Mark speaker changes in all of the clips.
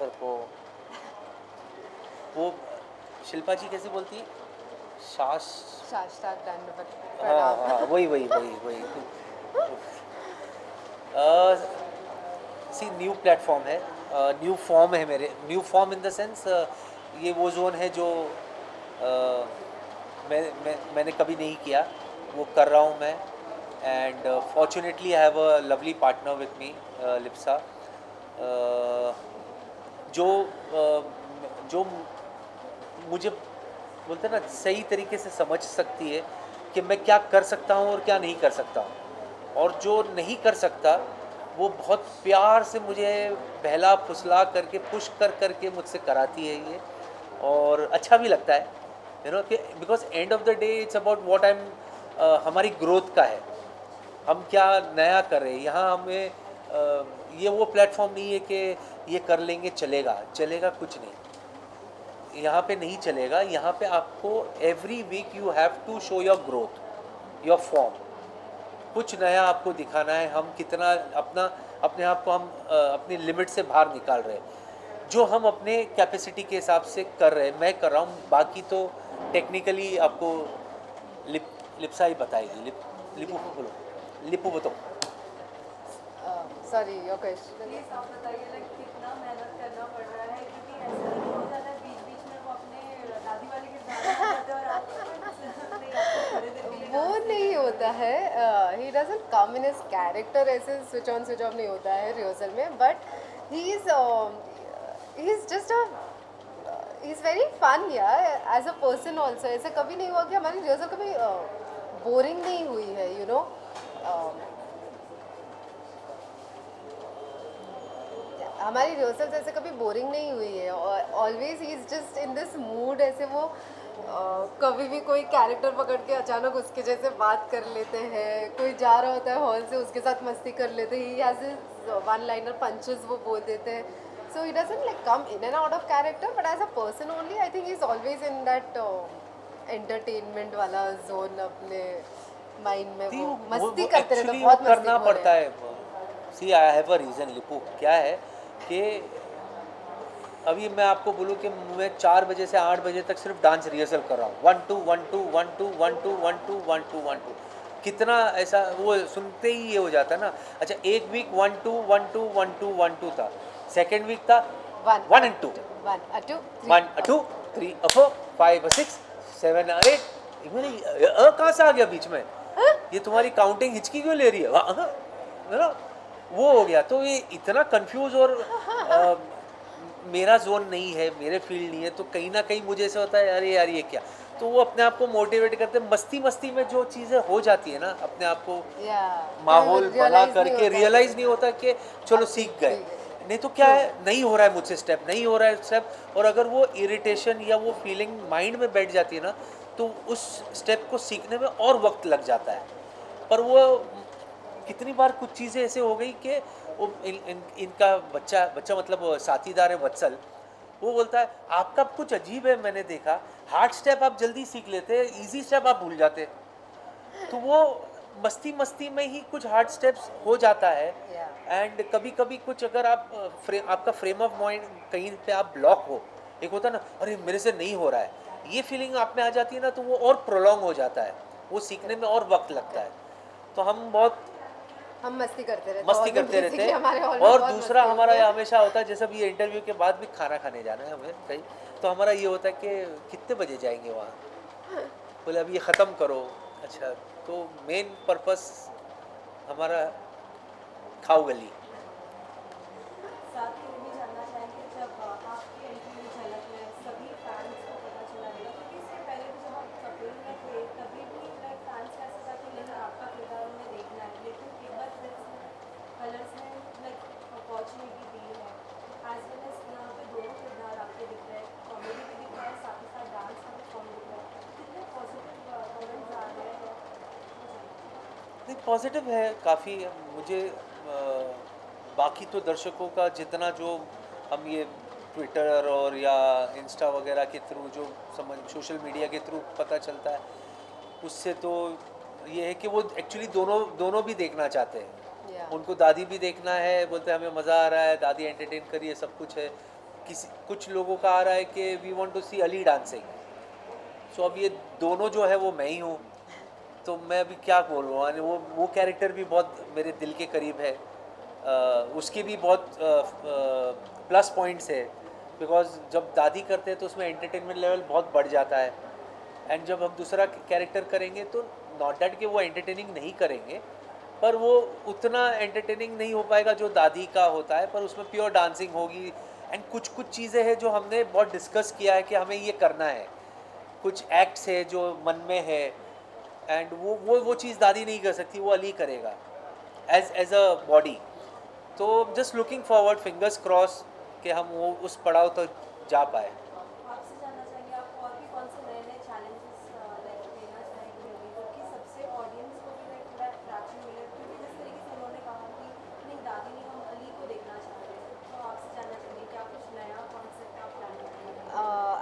Speaker 1: Choreographer को, वो शिल्पा जी कैसे बोलती है, शास,
Speaker 2: साष्टांग दंडवत
Speaker 1: हाँ
Speaker 2: प्रणाम।
Speaker 1: हाँ वही वही वही वही। सी न्यू प्लेटफॉर्म है, न्यू फॉर्म है मेरे, new form in the sense ये वो जोन है जो मैंने कभी नहीं किया, वो कर रहा हूँ मैं। And fortunately I have a lovely partner with me, Lipsa, जो जो मुझे बोलते हैं ना सही तरीके से समझ सकती है कि मैं क्या कर सकता हूँ और क्या नहीं कर सकता हूँ, और जो नहीं कर सकता वो बहुत प्यार से मुझे बहला फुसला करके पुश कर करके मुझसे कराती है ये, और अच्छा भी लगता है कि because end of the day it's about what I am, हमारी ग्रोथ का है, हम क्या नया कर रहे हैं यहाँ। हमें ये वो प्लेटफॉर्म नहीं है कि ये कर लेंगे चलेगा, चलेगा कुछ नहीं, यहाँ पे नहीं चलेगा। यहाँ पे आपको every week you have to show your growth, your form, कुछ नया आपको दिखाना है, हम कितना अपने आप को हम अपनी लिमिट से बाहर निकाल रहे हैं, जो हम अपने कैपेसिटी के हिसाब से कर रहे हैं, मैं कर रहा हूँ, बाकी तो टेक्निकली आपको लिप्सा ही बताएगी। लिपू बोलो, लिपू बताओ।
Speaker 2: Sorry your question.
Speaker 3: प्लीज आप बताइए लाइक कितना मेहनत करना पड़ रहा है, क्योंकि ऐसा नहीं हो जाता है बीच बीच में वो अपने दादी वाले किरदार में आ जाते हैं और आपको नहीं, आपको थोड़ी देर के लिए
Speaker 2: वो
Speaker 3: डांस
Speaker 2: नहीं
Speaker 3: करना
Speaker 2: होता है, he doesn't come in his character, ऐसे स्विच ऑन स्विच ऑफ नहीं होता है रिहर्सल में, but he is just a he is very fun यार एज अ पर्सन ऑल्सो। ऐसा कभी नहीं हुआ कि हमारी रिहर्सल कभी बोरिंग नहीं हुई है, यू नो। हमारी रिहर्सल्स ऐसे कभी बोरिंग नहीं हुई है, always he is just in this mood, ऐसे वो कभी भी कोई कैरेक्टर पकड़ के अचानक उसके जैसे बात कर लेते हैं, कोई जा रहा होता है हॉल से उसके साथ मस्ती कर लेते हैं, he has his one liner punches वो बोल देते हैं, so he doesn't like come in and out of character, but as a person only I think he is always in that entertainment वाला जोन, अपने माइंड में वो मस्ती करते रहते हैं,
Speaker 1: वो
Speaker 2: बहुत
Speaker 1: करना
Speaker 2: मस्ती
Speaker 1: पड़ता है। See I have a reason Lipu, क्या है कि अभी मैं आपको बोलूँ कि मैं 4 बजे से 8 बजे तक सिर्फ डांस रिहर्सल कर रहा हूँ, 1 2 1 2 1 2 1 2 1 2 1 2 1 2, कितना ऐसा वो सुनते ही ये हो जाता है ना। अच्छा, एक वीक 1 2 1 2 1 2 1 2 था, सेकेंड वीक था 1 and 2 1 2 3 4 5 6 7 8, कहाँ से आ गया बीच में, ये तुम्हारी काउंटिंग हिचकी क्यों ले रही है ना, वो हो गया। तो ये इतना कंफ्यूज, और मेरा जोन नहीं है, मेरे फील्ड नहीं है, तो कहीं ना कहीं मुझे ऐसा होता है अरे यार ये क्या, तो वो अपने आप को मोटिवेट करते हैं, मस्ती मस्ती में जो चीज़ें हो जाती है ना, अपने आप को माहौल बना करके रियलाइज़ नहीं होता कि चलो सीख गए, नहीं तो क्या है, नहीं हो रहा है मुझसे स्टेप, नहीं हो रहा है स्टेप, और अगर वो इरिटेशन या वो फीलिंग माइंड में बैठ जाती है ना, तो उस स्टेप को सीखने में और वक्त लग जाता है। पर वो कितनी बार कुछ चीज़ें ऐसे हो गई कि वो इनका बच्चा बच्चा मतलब वो साथीदार है वत्सल, वो बोलता है आपका कुछ अजीब है, मैंने देखा हार्ड स्टेप आप जल्दी सीख लेते हैं, इजी स्टेप आप भूल जाते, तो वो मस्ती मस्ती में ही कुछ हार्ड स्टेप्स हो जाता है। एंड कभी कभी कुछ अगर आप आपका फ्रेम ऑफ माइंड कहीं पे आप ब्लॉक हो, एक होता है ना अरे मेरे से नहीं हो रहा है, ये फीलिंग आप में आ जाती है ना, तो वो और प्रोलॉन्ग हो जाता है, वो सीखने में और वक्त लगता है। तो हम
Speaker 2: मस्ती करते
Speaker 1: रहते हैं। और दूसरा हमारा ये हमेशा होता है, जैसे भी ये इंटरव्यू के बाद भी खाना खाने जाना है हमें कहीं, तो हमारा ये होता है कि कितने बजे जाएंगे वहाँ, बोले अभी ये ख़त्म करो। अच्छा, तो मेन पर्पस हमारा खाओ गली।
Speaker 3: साथ ही ये भी जानना चाहेंगे जब आपकी एंट्री में झलक में सभी फैंस को पता चला रहेगा, क्योंकि इससे पहले भी जब आप कपिल में थे तभी भी लाइक फैंस का ऐसा था कि नहीं आपका किरदार उन्हें देखना है, लेकिन एक बार कलर्स ने लाइक अपॉर्चुनिटी दी है, एज वेल एज यहाँ पे दोनों किरदार आपके दिख रहे हैं, कॉमेडी भी दिख रहा है, साथ ही साथ डांस का भी फॉर्म दिख रहा है, कितने पॉजिटिव कमेंट्स आ रहे हैं।
Speaker 1: नहीं, पॉजिटिव है काफ़ी। मुझे बाकी तो दर्शकों का जितना जो हम ये ट्विटर और या इंस्टा वगैरह के थ्रू जो समझ सोशल मीडिया के थ्रू पता चलता है, उससे तो ये है कि वो एक्चुअली दोनों भी देखना चाहते हैं। उनको दादी भी देखना है, बोलते हैं हमें मज़ा आ रहा है, दादी एंटरटेन करिए, सब कुछ है, कुछ लोगों का आ रहा है कि we want to see Ali dancing. So अब ये दोनों जो है वो मैं ही हूँ, तो मैं अभी क्या बोल रहा हूँ, वो कैरेक्टर भी बहुत मेरे दिल के करीब है। उसके भी बहुत प्लस पॉइंट्स है, बिकॉज जब दादी करते हैं तो उसमें एंटरटेनमेंट लेवल बहुत बढ़ जाता है। एंड जब हम दूसरा कैरेक्टर करेंगे तो नॉट डैट कि वो एंटरटेनिंग नहीं करेंगे, पर वो उतना एंटरटेनिंग नहीं हो पाएगा जो दादी का होता है, पर उसमें प्योर डांसिंग होगी। एंड कुछ कुछ चीज़ें हैं जो हमने बहुत डिस्कस किया है कि हमें ये करना है, कुछ एक्ट्स है जो मन में है, एंड वो चीज़ दादी नहीं कर सकती, वो अली करेगा एज अ बॉडी। तो just looking forward, fingers cross कि हम वो उस पड़ाव तक जा पाए।
Speaker 3: आपसे जानना चाहेंगे आप और भी कौन से नए नए चैलेंजेस लाइक लेना चाहेंगे अभी तक कि सबसे ऑडियंस को भी लाइक थोड़ा अट्रैक्शन मिले, क्योंकि जिस तरीके से उन्होंने कहा कि नहीं दादी नहीं, हम अली को देखना चाहते हैं, तो आपसे जानना चाहेंगे क्या कुछ नया कॉन्सेप्ट आप प्लान कर रहे हैं?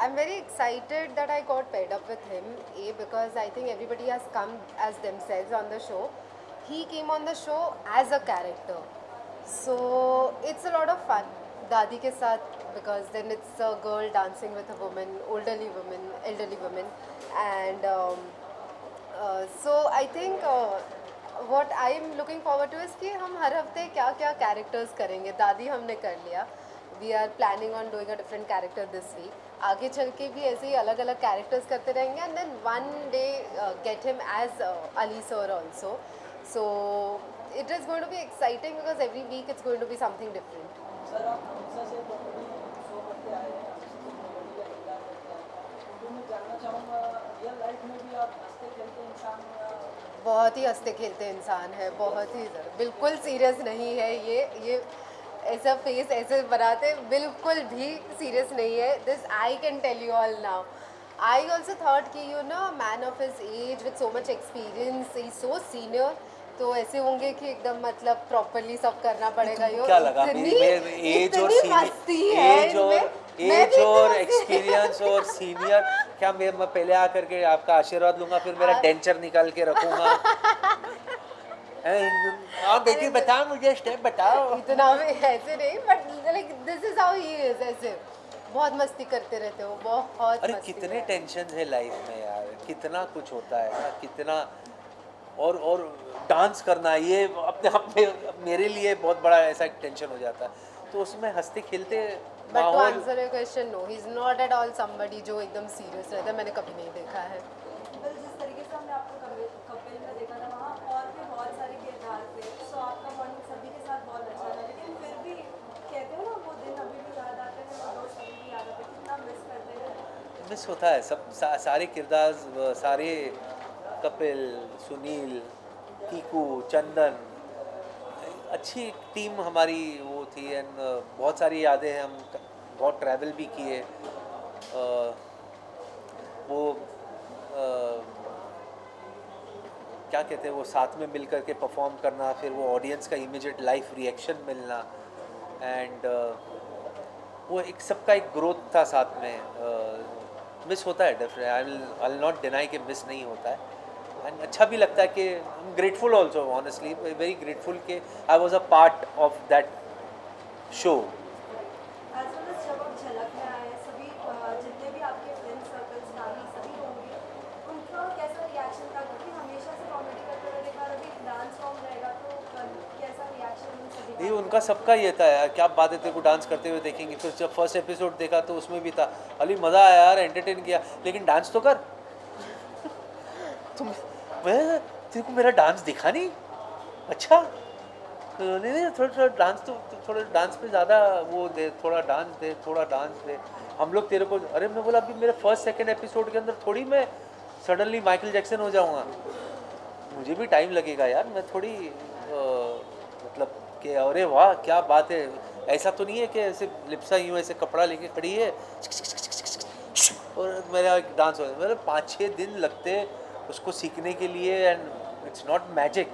Speaker 2: I'm very excited that I got paired up with him. Because I think everybody has come as themselves on the show. He came on the show as a character, so it's a lot of fun. Dadi ke sath, because then it's a girl dancing with a woman, elderly woman, and so I think what I am looking forward to is कि हम हर हफ्ते क्या क्या characters करेंगे. दादी हमने कर लिया. We are planning on doing a different character this week. आगे चल के भी ऐसे ही अलग अलग characters करते रहेंगे, and then one day get him as Ali sir also. So it is going to be exciting because every week it's going to be something different.
Speaker 4: Sir आप हमेशा से कॉमेडी शो करते आए हैं, हमेशा से कॉमेडी का किरदार करते आए हैं, तो मैं जानना चाहूँगा रियल लाइफ में भी आप हंसते खेलते इंसान हो या
Speaker 2: बहुत ही हंसते खेलते इंसान है, बहुत ही ज़्यादा, बिल्कुल सीरियस नहीं है ये ऐसा फेस ऐसे बनाते, बिल्कुल भी सीरियस नहीं है. This I can tell you all now. I also thought कि you know man of his age with so much experience, he so senior, तो ऐसे होंगे कि एकदम मतलब प्रॉपरली सब करना पड़ेगा. यो
Speaker 1: क्या लगा एज और एक्सपीरियंस और सीनियर, क्या मैं पहले आकर के आपका आशीर्वाद लूंगा, फिर मेरा डेंचर निकाल के रखूंगा. हाँ बेटी बताओ, मुझे स्टेप बताओ.
Speaker 2: इतना भी ऐसे नहीं, but like this is how he is. ऐसे बहुत मस्ती करते रहते हो, बहुत
Speaker 1: अरे
Speaker 2: मस्ती
Speaker 1: कितने
Speaker 2: करते
Speaker 1: टेंशन है लाइफ में यार, कितना कुछ होता है ना, कितना. और डांस करना ये अपने आप में मेरे लिए बहुत बड़ा ऐसा टेंशन हो जाता है, तो उसमें हंसते खेलते
Speaker 2: हो. बट टू
Speaker 1: माहौल.
Speaker 2: Answer your question, no he is not at all somebody जो एकदम सीरियस रहता है. मैंने कभी नहीं देखा है.
Speaker 3: बस जिस तरीके से हमने आपको कपिल में देखा था, वहाँ और भी बहुत सारे किरदार थे, सो आपका बॉन्डिंग सभी के साथ बहुत अच्छा था, लेकिन फिर भी कहते हो ना वो दिन अभी भी याद आते हैं, वो दोस्त अभी भी याद आते हैं, कितना मिस करते हैं.
Speaker 1: मिस होता है सब. सारे किरदार, सारे कपिल, सुनील, कीकू, चंदन, अच्छी टीम हमारी वो थी. एंड बहुत सारी यादें हैं, हम बहुत ट्रैवल भी किए. वो क्या कहते हैं, वो साथ में मिल कर के परफॉर्म करना, फिर वो ऑडियंस का इमीडिएट लाइव रिएक्शन मिलना, एंड वो एक सबका एक ग्रोथ था साथ में. मिस होता है definitely, I will not deny कि मिस नहीं होता है. एंड अच्छा भी लगता है कि grateful also, honestly very grateful कि I was a part of that show.
Speaker 3: As well as जब आप झलक में आए, सभी जितने भी आपके फ्रेंड सर्कल्स, फैमिली सभी होंगे, उनका कैसा रिएक्शन था? क्योंकि हमेशा से कॉमेडी करते रहे, एक बार अभी डांस फॉर्म रहेगा तो कैसा रिएक्शन उन सभी
Speaker 1: नहीं, उनका सबका ये था यार, क्या बात है, तेरे को डांस करते हुए देखेंगे. फिर जब फर्स्ट एपिसोड देखा तो उसमें भी था, अली मज़ा आया यार, एंटरटेन किया, लेकिन डांस तो कर. तुम मैं तेरे को मेरा डांस दिखा नहीं. अच्छा नहीं नहीं, थोड़ा डांस तो थोड़ा डांस पे ज़्यादा वो दे, थोड़ा डांस दे. हम लोग तेरे को, अरे मैं बोला अभी मेरे फर्स्ट सेकंड एपिसोड के अंदर थोड़ी मैं सडनली माइकल जैक्सन हो जाऊँगा. मुझे भी टाइम लगेगा यार, मैं थोड़ी मतलब कि अरे वाह क्या बात है, ऐसा तो नहीं है कि ऐसे लिप्सा यूँ ऐसे कपड़ा लेके खड़ी है और मेरा डांस हो जाए. मतलब 5-6 दिन लगते उसको सीखने के लिए, and it's not magic,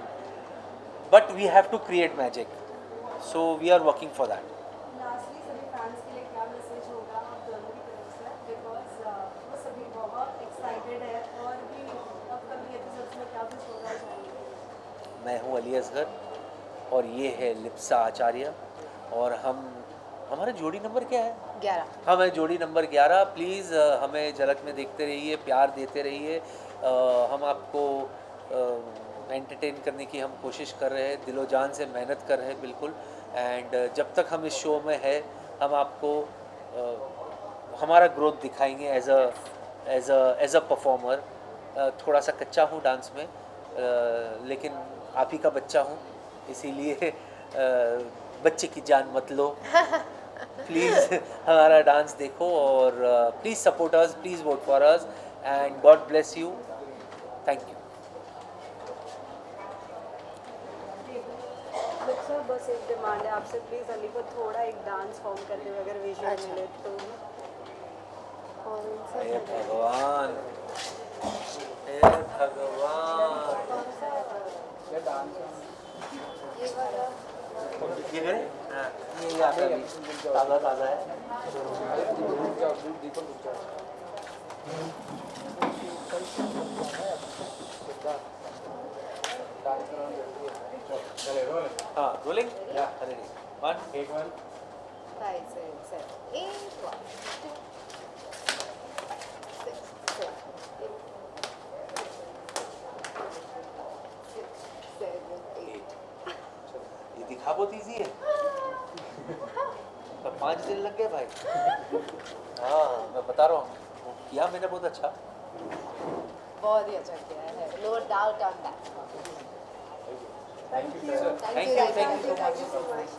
Speaker 1: but we have to create magic, so we are working for that.
Speaker 3: Lastly सभी फैंस के लिए क्या मैसेज होगा आप दोनों की तरफ से? बिकॉज वो सभी बहुत एक्साइटेड है, और भी अपकमिंग एपिसोड्स में क्या कुछ होगा जानिए.
Speaker 1: मैं हूँ अली असगर और ये है लिप्सा आचार्य, और हम हमारा जोड़ी नंबर क्या है?
Speaker 2: 11।
Speaker 1: हमें जोड़ी नंबर 11। प्लीज़ हमें झलक में देखते रहिए, प्यार देते रहिए। हम आपको एंटरटेन करने की हम कोशिश कर रहे हैं, दिलो जान से मेहनत कर रहे हैं बिल्कुल। एंड जब तक हम इस शो में है, हम आपको हमारा ग्रोथ दिखाएंगे एज अ परफॉर्मर। थोड़ा सा कच्चा हूँ डांस में, लेकिन आप ही का बच्चा हूँ, इसीलिए बच्चे की जान मत लो। प्लीज़ हमारा डांस देखो और please support us, please vote for us and God bless you. Thank you.
Speaker 3: Sir बस एक डिमांड है आपसे, प्लीज़ अली को थोड़ा एक डांस फॉर्म करते हुए अगर विजुअल
Speaker 2: अच्छा।
Speaker 3: मिले तो।
Speaker 2: कौन सा
Speaker 1: हे
Speaker 2: था?
Speaker 1: भगवान, हे भगवान।
Speaker 2: कौन सा?
Speaker 4: ये डांस
Speaker 2: ये वाला।
Speaker 1: ये करें? हाँ, ये आता है, ताज़ा ताज़ा है।
Speaker 4: दीपक गुप्ता डांस कराना जरूरी है। चले रोल।
Speaker 1: हाँ, रोलिंग। अरे 1
Speaker 4: 1
Speaker 2: 5 6 7 8 1 2 6 7 8
Speaker 1: ये दिखा बहुत ईजी है, पर 5 दिन लग गए भाई। हाँ, मैं बता रहा हूँ, किया मैंने बहुत अच्छा।
Speaker 2: बहुत ही अच्छा किया है, no doubt on that.
Speaker 4: Thank you sir.
Speaker 1: Thank you, thank you so
Speaker 2: thank you so much.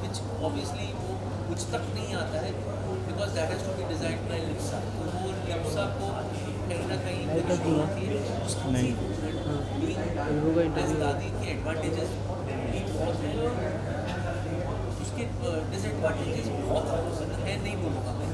Speaker 1: which obviously वो कुछ तक नहीं आता है, because that has to be designed by Lipsa. तो वो लिप्सा को कहीं ना कहीं show होती है, उसको as दादी के एडवांटेजेस भी बहुत हैं, उसके डिसएडवांटेजेस बहुत हैं, नहीं बोलूँगा मैं।